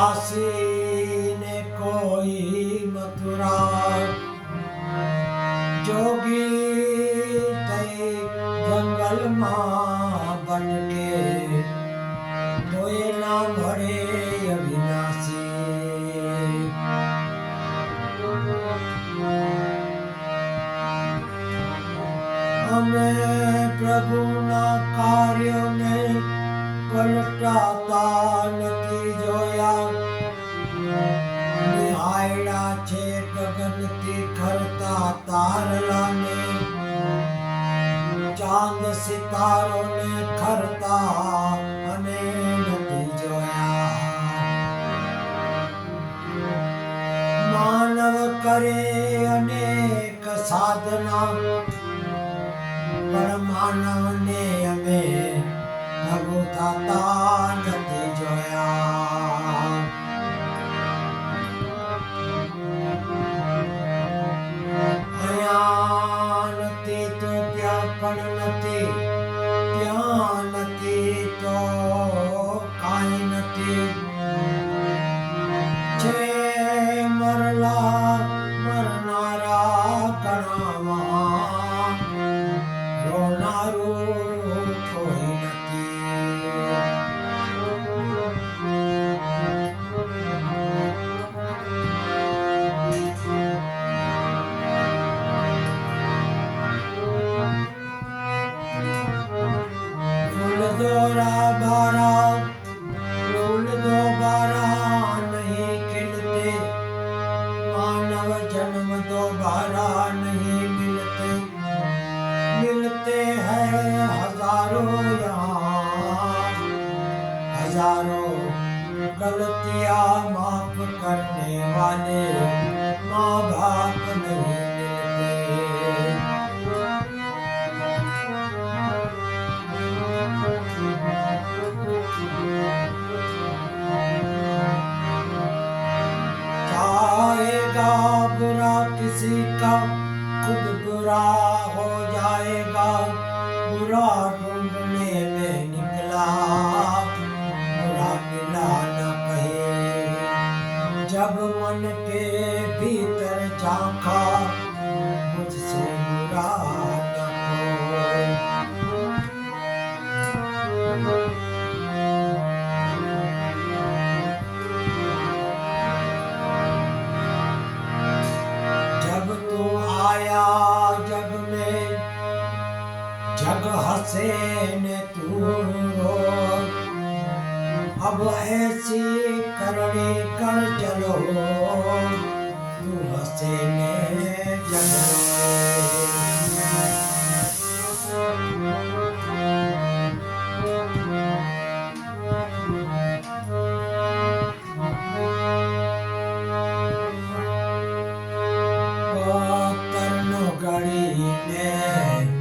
काशी ने कोई मथुरा जोगी तई जंगल मां बनके तोय ना भरे अविनाशी हमें प्रभु ना कार्य में पलटाता नथी जोया निहायड़ा छे गगन थी खरता तारला ने चांद सितारों ने खरता अने नथी जोया मानव करे अनेक साधना पर मानव ने हमें प्रभु दाता नथी जोया नथी तो त्या पण नथी त्या नथी तो काई नथी छे मरला मरनारा कणावा रोनारू कोई नथी फूल दोरा बारा फूल दो बारा नहीं खिलते मानव जन्म दोबारा नहीं मिलते मिलते हैं हजारों यहाँ हजारों गलतियाँ माफ करने वाले माँ बाप नहीं मिलते चाहेगा बुरा किसी का खुद बुरा हो जाएगा बुरा ढूंढने में निकला बुरा मिला न कहे जब मन के भीतर झांका मुझसे बुरा न हो जब तू आया जग में जग हंसे ने तू रो अब ऐसी करनी कर चलो तू हंसे ने जग तरनो गड़ी में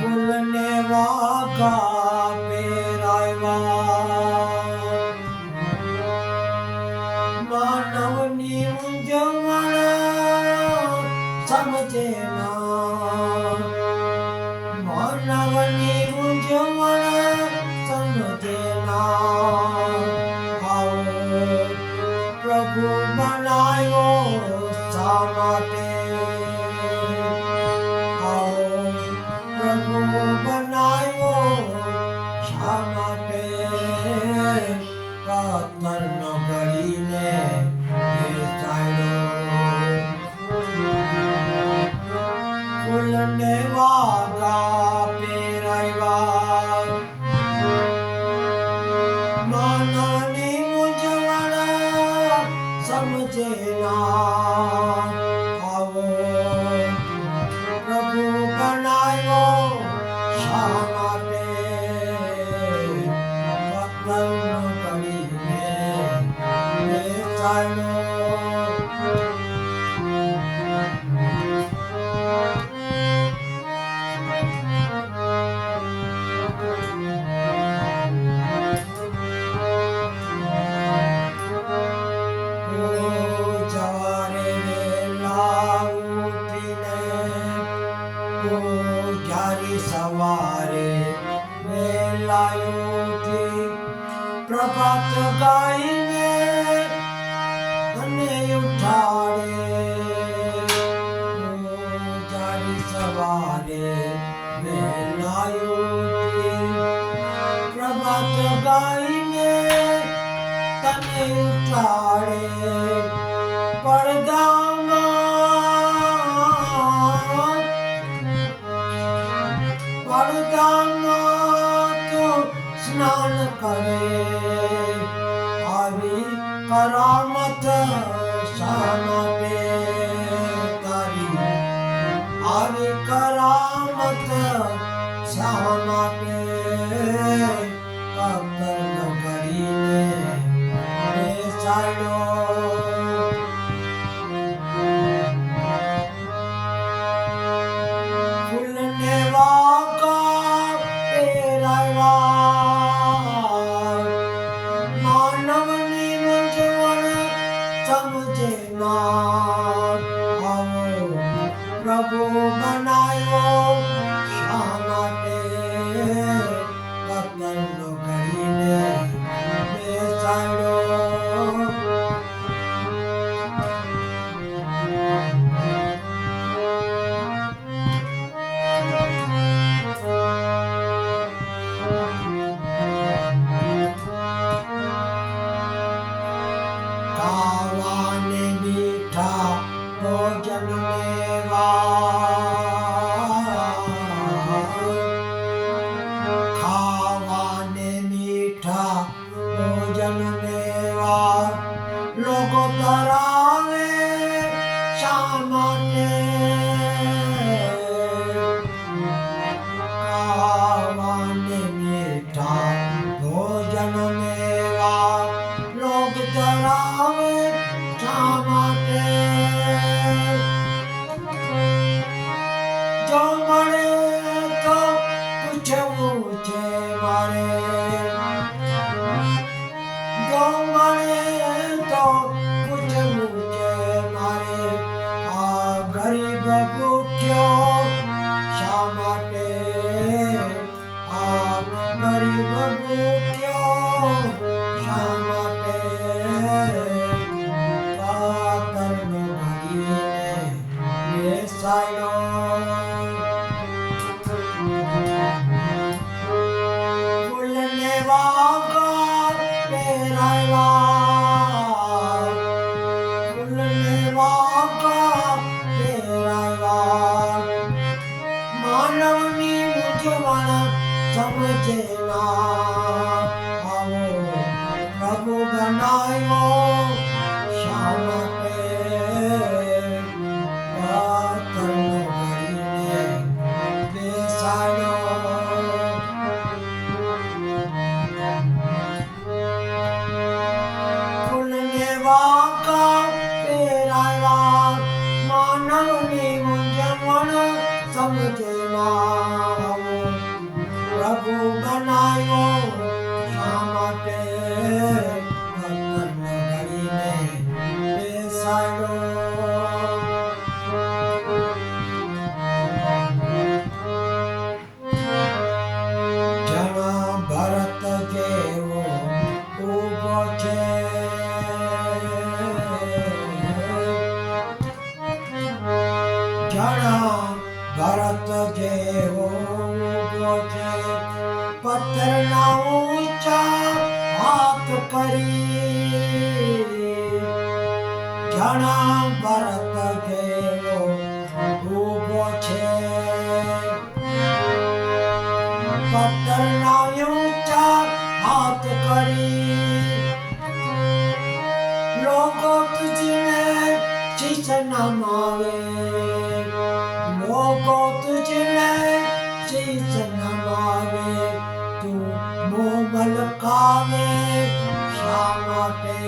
फूलने वागा पेरायवा मानवनी मुंजवण समझे ना मानवनी मुंजवण समझे ना आओ प्रभु बनायो शा માટે आओ प्रभु बनायो शा માટે પાતર નો ગળીને બેસાડ્યો ફૂલને વાગા પેરાયવા માનવની મૂંઝવણ समझे ना आओ प्रभु बनायो शा માટે પતન કરીને બેસાડ્યો सवारे वेलायो थी પ્રભાત ગાઈને તને ઉઠાડે જાડી સવારે વહેલા ઉઠી પ્રભાત ગાઈને તને ઉઠાડે પડદામાં તો સ્નાન કરે આવી કરામત શા માટે તારી આવી કરામત શા માટે કતલ કરીને બેસાડ્યો ફૂલને વાગા પેરાવ્યા માનવની મૂંઝવણ સમજે ના આવો પ્રભુ બનાવ્યો શા માટે કતલ કરીને બેસાડ્યો ખાવાને મીઠા ભોજન ખાવાને મીઠા ભોજન લેવા લોકો ધરાવે શા માટે ખાવાને મીઠા ભોજન લેવા લોક ધરાવે શા માટે જો મળે તો પૂછવું છે મારે જો મળે તો પૂછવું છે મારે આ ગરીબ ભૂખ્યો શા માટે આ ગરીબ ભૂખ્યો શા માટે કાતરનો ઘડીને બેસાડ્યો ફૂલને વાગા પેરાવ્યા ફૂલને વાગા પેરાવ્યા માનવની મૂંઝવણ સમજે ના આવો પ્રભુ બનાવ્યો શા માટે કતલ કરીને બેસાડ્યો ફૂલને વાગા પેરાવ્યા માનવની મૂંઝવણ સમજે ના પ્રભુ બનાવ્યો શા માટે કતલ કરીને બેસાડ્યો જણા ભરત જેવો ઊભો છે જણા ભરત જેવો ઊભો છે પથ્થરના ઊંચા હાથ કરી જણા ભરત જેવો ઊભો છે પથ્થરના ઊંચા હાથ કરી લોકો તુજને શીશ નમાવે લોકો તુજને શીશ નમાવે તું મોં મલકાવે શા માટે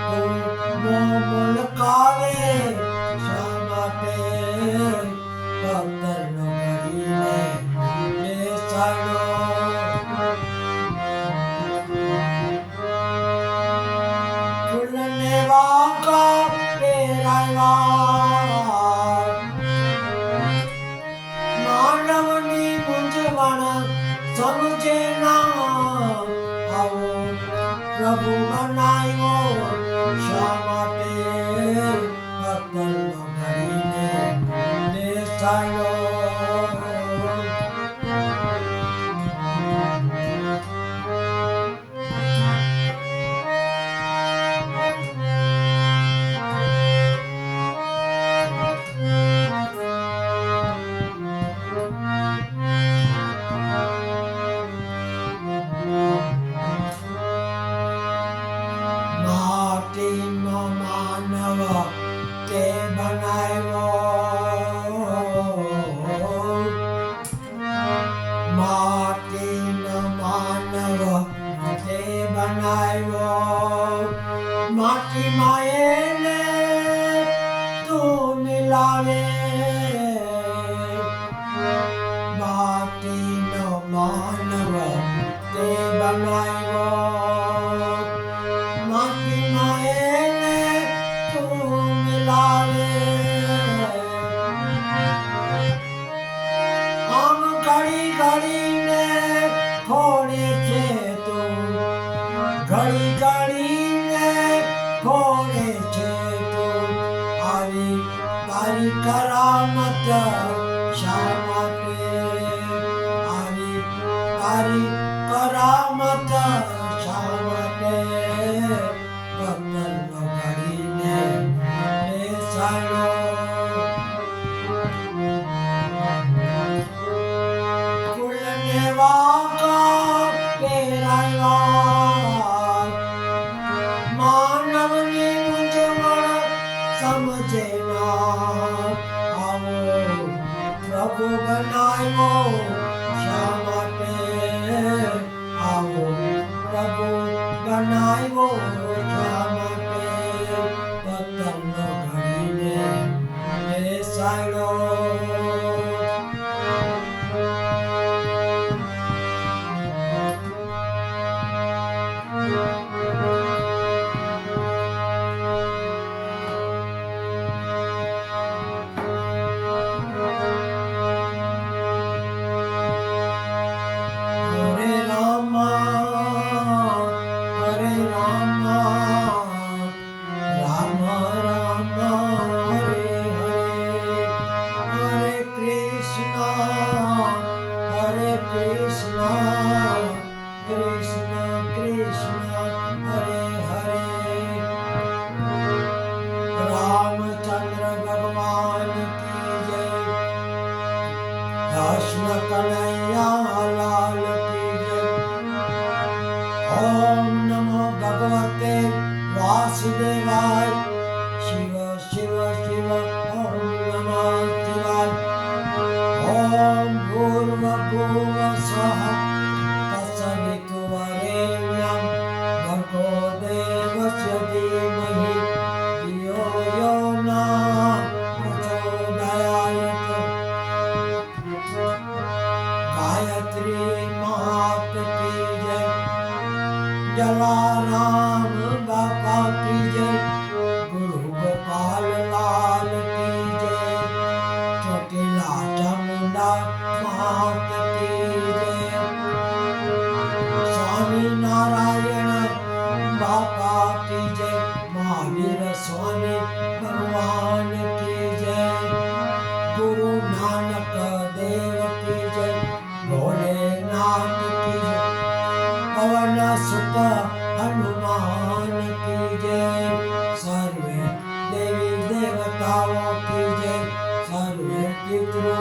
તું મોં મલકાવે શા માટે કતલનો કરીને બેસાડ્યો ફૂલને વાગા પેરાવ્યા માનવની મૂંઝવણ સમજે ના આવો પ્રભુ બનાવ્યો શા માટે પતંગનો ઘડીને દેખાયો. માટીનો માનવ તે બનાવ્યો. માટીનો માનવ તે બનાવ્યો. માટીમાં એને તું મિલાવે. માટીનો માનવ તે બનાવ્યો. માટીમાં એને તું મિલાવે. આમ ઘડી ઘડીને ખોળે છે તું. ઘડી ઘડીને ખોળે છે તું. આવી તારી કરામત શા માટે? આવી તારી કરામત શા માટે? પતંગનો ઘડીને બેસાડ્યો. ફૂલને વાંકા પહેરાવ્યા. માનવની મૂંઝવણ સમજે ના. આવો પ્રભુ બનાવ્યો શા માટે? આવો પ્રભુ બનાવ્યો શા માટે? પતંગનો ઘડીને બેસાડ્યો. હરે રામા હરે રામા રામ રામ હરે હરે. હરે કૃષ્ણ કૃષ્ણ કૃષ્ણ હરે હરે. રામચંદ્ર ભગવાન કી જય. કૃષ્ણ કનૈયા લાલ કી જય. ઓમ નમો ભગવતે વાસુદેવાય. શિવ શિવ શિવ ઓમ નમઃ શિવાય. ઓમ ભૂર્ભુવઃ સ્વઃ તત્સવિતુર્વરેણ્યં ભર્ગો દેવસ્ય ધીમહિ ધિયો યો નઃ પ્રચોદયાત. ગાયત્રી માત કી જય. જલારામ બાપા કી જય. ગુરુ ગોપાલ લાલ કી જય. ચોટીલા ચામુંડા માત કી જય. સ્વામી નારાયણ બાપા કી જય. મહાવીર સ્વામી ભગવાન કી જય. ગુરુ નાનક દેવ કી જય. ભોલેનાથ કી જય. પવન સુત હનુમાન કી જય. સર્વે દેવી દેવતાઓ કી જય. સર્વે પિતૃઓ